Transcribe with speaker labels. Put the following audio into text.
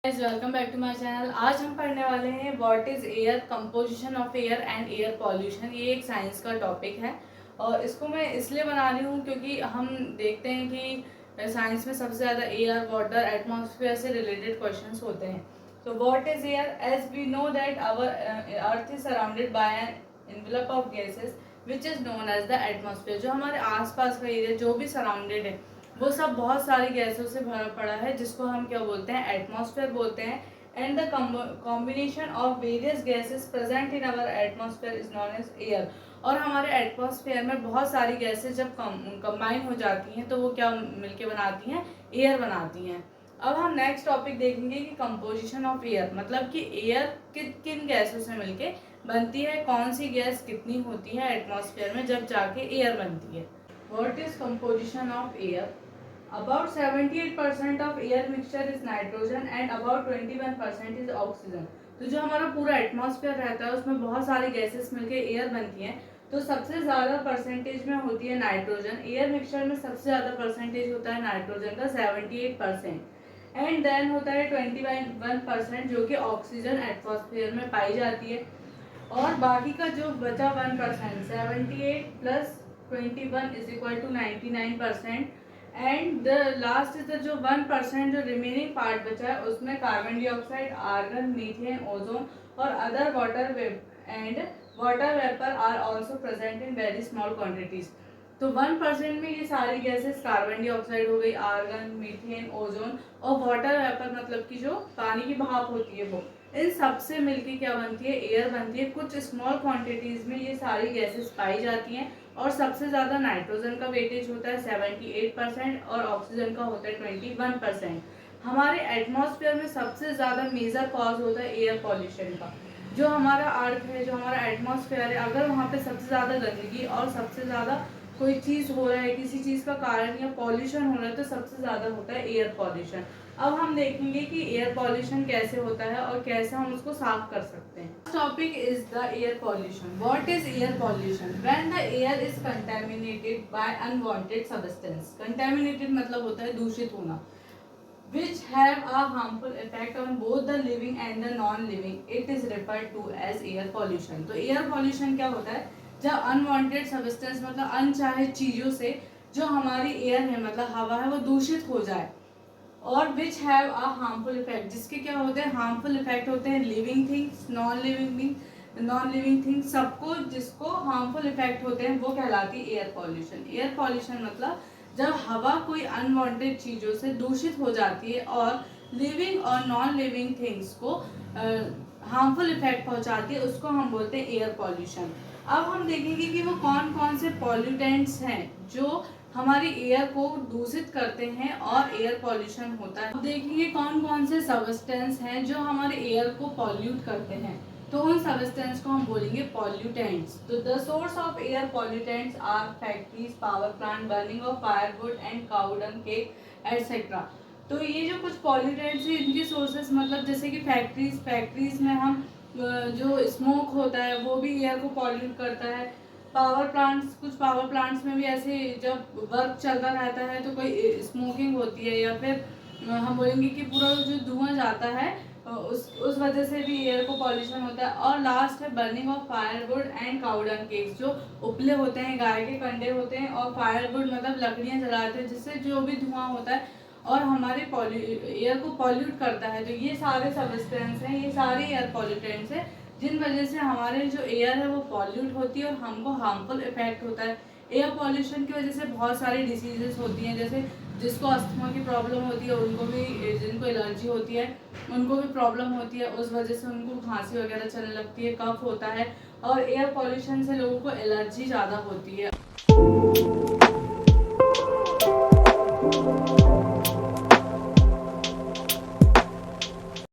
Speaker 1: Welcome back to my channel. आज हम पढ़ने वाले हैं what is air, composition of air and air pollution. ये एक साइंस का टॉपिक है और इसको मैं इसलिए बना रही हूँ क्योंकि हम देखते हैं कि साइंस में सबसे ज़्यादा एयर, वाटर, एटमॉस्फेयर से रिलेटेड क्वेश्चंस होते हैं। तो what is air? As we know that our earth is surrounded by an envelope of gases which is known as the atmosphere. जो हमारे आसपास का एरिया जो भी सराउंडेड है वो सब बहुत सारी गैसों से भरा पड़ा है, जिसको हम क्या बोलते हैं? एटमॉस्फेयर बोलते हैं। And the combination of various gases present in our atmosphere is known as air. और हमारे एटमॉस्फेयर में बहुत सारी गैसेस जब कंबाइन हो जाती हैं तो वो क्या मिलके बनाती हैं? एयर बनाती हैं। अब हम नेक्स्ट टॉपिक देखेंगे कि कंपोजिशन ऑफ एयर, मतलब कि एयर किन किन गैसों से मिलके बनती है, कौन सी गैस कितनी होती है एटमॉस्फेयर में जब जाके एयर बनती है। What is composition of air? About 78% of air mixture is nitrogen and about 21% is oxygen। तो जो हमारा पूरा एटमॉस्फेयर रहता है उसमें बहुत सारी गैसेस मिलके एयर बनती हैं। तो सबसे ज़्यादा परसेंटेज में होती है नाइट्रोजन। एयर मिक्सचर में सबसे ज़्यादा परसेंटेज होता है नाइट्रोजन का 78%। एंड देन होता है 21% जो कि ऑक्सीजन एटमॉस्फेयर में पाई जाती है। और बाकी का जो बचा 1%, 78 plus 21 is equal to 99%। And the last is the जो 1% जो रिमेनिंग पार्ट बचा है उसमें carbon dioxide, argon, methane, ozone और other water vapour are also present in very small quantities. तो 1% में ये सारी गैसेस कार्बन डाइऑक्साइड हो गई, आर्गन, मीथेन, ओजोन और वाटर वेपर मतलब कि जो पानी की भाप होती है वो, इन सबसे मिलके क्या बनती है? एयर बनती है। कुछ स्मॉल क्वांटिटीज में ये सारी गैसेस पाई जाती हैं और सबसे ज़्यादा नाइट्रोजन का वेटेज होता है 78% और ऑक्सीजन का होता है 21%। हमारे एटमॉस्फेयर में सबसे ज़्यादा मेजर कॉज होता है एयर पॉल्यूशन का। जो हमारा अर्थ है, जो हमारा एटमॉस्फेयर है, अगर वहाँ पे सबसे ज़्यादा गंदगी और सबसे ज़्यादा कोई चीज़ हो रहा है, किसी चीज़ का कारण या पॉल्यूशन हो रहा है, तो सबसे ज़्यादा होता है एयर पॉल्यूशन। अब हम देखेंगे कि एयर पॉल्यूशन कैसे होता है और कैसे हम उसको साफ कर सकते हैं। Topic is the air pollution. What is air pollution? When the air is contaminated by unwanted substance. Contaminated मतलब होता है दूषित होना। which have a harmful effect on both the living and the non-living, it is referred to as air pollution। तो air pollution क्या होता है? जब अनवांटेड सब्सटेंस मतलब अनचाहे चीज़ों से जो हमारी एयर है मतलब हवा है वो दूषित हो जाए, और which have a harmful effect, जिसके क्या होते हैं? हार्मफुल इफेक्ट होते हैं living things, non living things, सबको जिसको हार्मफुल इफेक्ट होते हैं वो कहलाती है एयर पॉल्यूशन। एयर पॉल्यूशन मतलब जब हवा कोई अनवांटेड चीज़ों से दूषित हो जाती है और लिविंग और नॉन लिविंग थिंग्स को हार्मफुल इफेक्ट पहुंचाती है, उसको हम बोलते हैं एयर पॉल्यूशन। अब हम देखेंगे कि वो कौन कौन से पॉल्यूटेंट्स हैं जो हमारी एयर को दूषित करते हैं और एयर पॉल्यूशन होता है। अब देखेंगे कौन कौन से सब्सटेंस हैं जो हमारे एयर को पॉल्यूट करते हैं। तो उन सब्सटेंस को हम बोलेंगे पॉल्यूटेंट्स। तो the source of air pollutants are factories, power plant, burning of firewood and cow dung, cake etcetera. तो ये जो कुछ पॉल्यूटेंट्स हैं इनके सोर्सेस मतलब जैसे कि फैक्ट्रीज में हम जो स्मोक होता है वो भी एयर को पॉल्यूट करता है। कुछ पावर प्लांट्स में भी ऐसे जब वर्क चलता रहता है तो कोई स्मोकिंग होती है, या फिर हम बोलेंगे कि पूरा जो धुआं जाता है उस वजह से भी एयर को पॉल्यूशन होता है। और लास्ट है burning of firewood and cow dung cakes, जो उपले होते हैं, गाय के कंडे होते हैं, और फायरवुड मतलब लकड़ियाँ जलाते हैं जिससे जो भी धुआं होता है और हमारे एयर को पॉल्यूट करता है। तो ये सारे सब्सटेंस हैं, ये सारे एयर पॉल्यूटेंट्स हैं जिन वजह से हमारे जो एयर है वो पॉल्यूट होती है और हमको हार्मफुल इफेक्ट होता है। एयर पॉल्यूशन की वजह से बहुत सारी डिसीजेस होती हैं, जैसे जिसको अस्थमा की प्रॉब्लम होती है उनको भी, जिनको एलर्जी होती है उनको भी प्रॉब्लम होती है, उस वजह से उनको खांसी वगैरह चलने लगती है, कफ होता है, और एयर पॉल्यूशन से लोगों को एलर्जी ज़्यादा होती है।